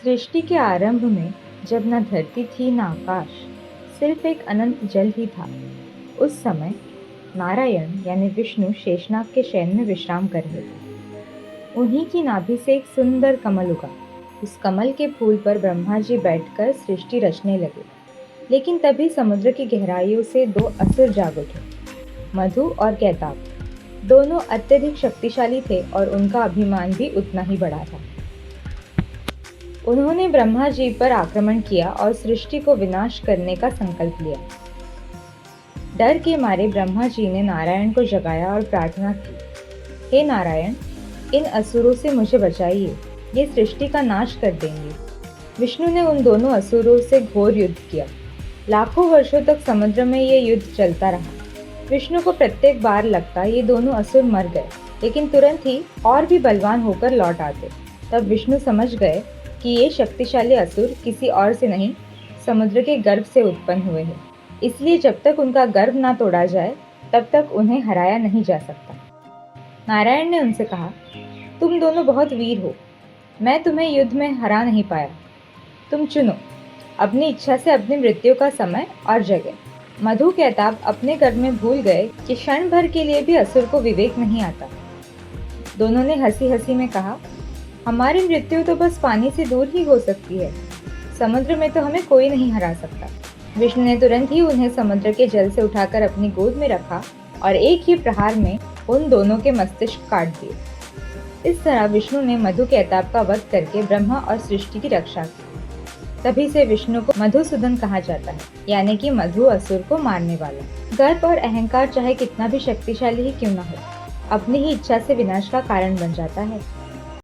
सृष्टि के आरंभ में जब न धरती थी न आकाश, सिर्फ एक अनंत जल ही था। उस समय नारायण यानी विष्णु शेषनाग के शयन में विश्राम कर रहे थे। उन्हीं की नाभि से एक सुंदर कमल उगा। उस कमल के फूल पर ब्रह्मा जी बैठकर सृष्टि रचने लगे। लेकिन तभी समुद्र की गहराइयों से दो असुर जाग उठे, मधु और कैताब। दोनों अत्यधिक शक्तिशाली थे और उनका अभिमान भी उतना ही बड़ा था। उन्होंने ब्रह्मा जी पर आक्रमण किया और सृष्टि को विनाश करने का संकल्प लिया। डर के मारे ब्रह्मा जी ने नारायण को जगाया और प्रार्थना की, हे नारायण, इन असुरों से मुझे बचाइए, ये सृष्टि का नाश कर देंगे। विष्णु ने उन दोनों असुरों से घोर युद्ध किया। लाखों वर्षों तक समुद्र में ये युद्ध चलता रहा। विष्णु को प्रत्येक बार लगता ये दोनों असुर मर गए, लेकिन तुरंत ही और भी बलवान होकर लौट आते। तब विष्णु समझ गए कि ये शक्तिशाली असुर किसी और से नहीं, समुद्र के गर्भ से उत्पन्न हुए हैं। इसलिए जब तक उनका गर्भ ना तोड़ा जाए, तब तक उन्हें हराया नहीं जा सकता। नारायण ने उनसे कहा, तुम दोनों बहुत वीर हो, मैं तुम्हें युद्ध में हरा नहीं पाया। तुम चुनो अपनी इच्छा से अपनी मृत्यु का समय और जगह। मधु कैताब अपने गर्भ में भूल गए कि क्षण भर के लिए भी असुर को विवेक नहीं आता। दोनों ने हंसी हंसी में कहा, हमारी मृत्यु तो बस पानी से दूर ही हो सकती है, समुद्र में तो हमें कोई नहीं हरा सकता। विष्णु ने तुरंत ही उन्हें समुद्र के जल से उठाकर अपनी गोद में रखा और एक ही प्रहार में उन दोनों के मस्तिष्क काट दिए। इस तरह विष्णु ने मधु कैताब का वध करके ब्रह्मा और सृष्टि की रक्षा की। तभी से विष्णु को मधुसूदन कहा जाता है, यानी कि मधु असुर को मारने वाला। गर्व और अहंकार चाहे कितना भी शक्तिशाली ही क्यों न हो, अपनी ही इच्छा से विनाश का कारण बन जाता है।